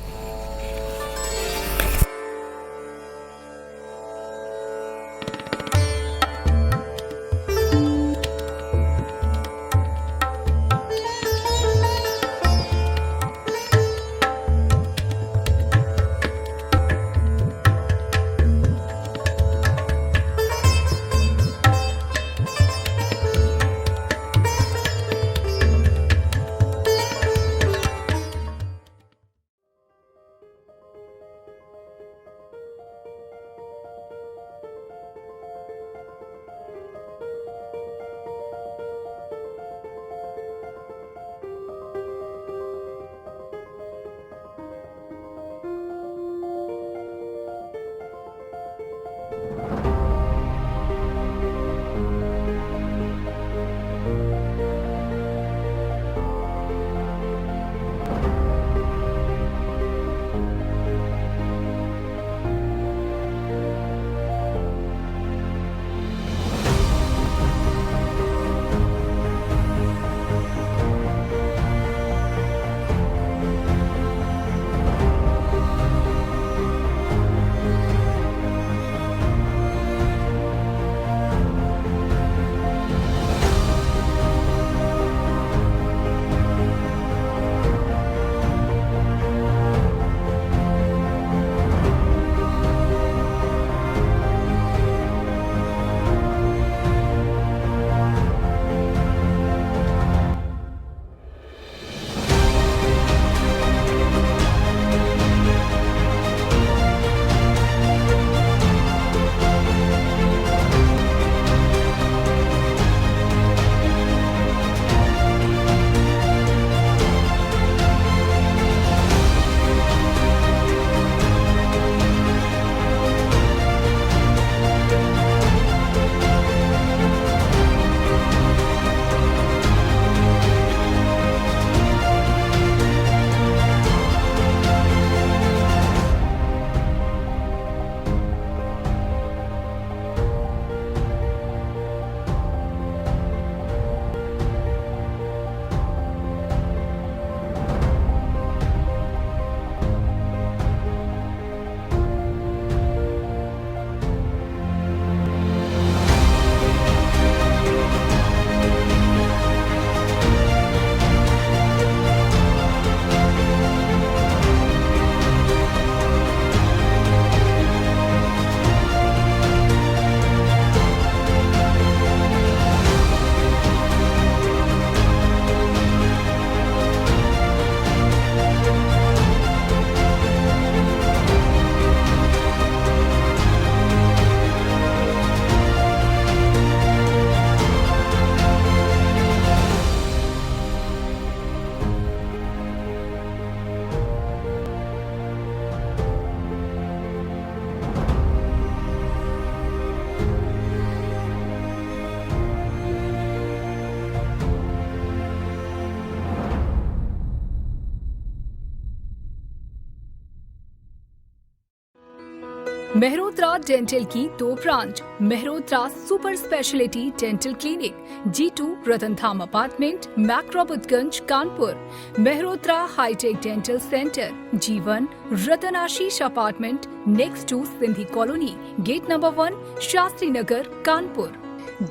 मेहरोत्रा डेंटल की 2 branch, Mehrotra super speciality dental clinic, G2 Ratandham apartment, Makrobutganj, Kanpur, Mehrotra hi tech dental centre, G1 Ratan Ashish apartment, next to Sindhi colony, gate number 1, Shastri Nagar, Kanpur.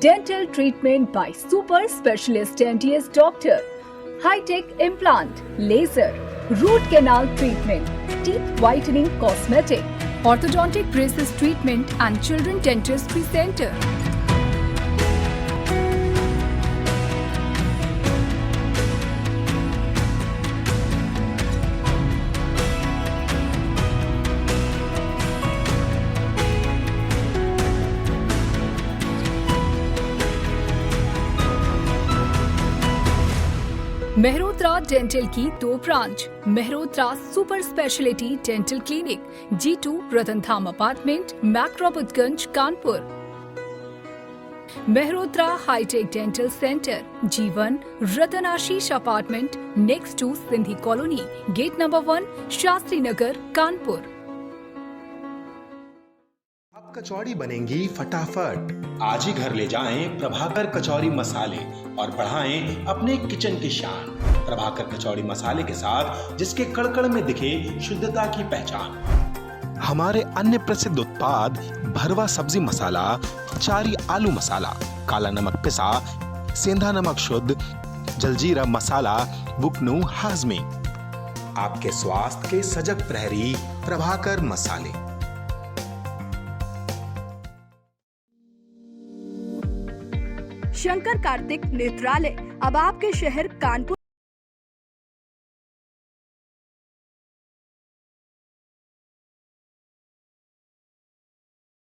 Dental treatment by super specialist dentist doctor, high-tech implant, laser, root canal treatment, teeth whitening cosmetic, orthodontic braces treatment and children dentistry center. Mehrotra dental की 2 branch, Mehrotra super speciality dental clinic, G2 Ratandham apartment, Makrobutganj, Kanpur, Mehrotra hi tech dental centre, G1 Ratan Ashish apartment, next to Sindhi colony, gate number 1, Shastri Nagar, Kanpur. अब कचौड़ी बनेंगी फटाफट। आज ही घर ले जाएं प्रभाकर कचौड़ी मसाले और बढ़ाएं अपने किचन की शान। प्रभाकर कचौड़ी मसाले के साथ जिसके कड़कड़ में दिखे शुद्धता की पहचान। हमारे अन्य प्रसिद्ध उत्पाद भरवा सब्जी मसाला, चारी आलू मसाला, काला नमक पिसा, सेंधा नमक शुद्ध, जलजीरा मसाला, बुकनू हाजमी। आपके स्वास्थ्य के सजग प्रहरी प्रभाकर मसाले। शंकर कार्तिक नेत्रालय अब आपके शहर कानपुर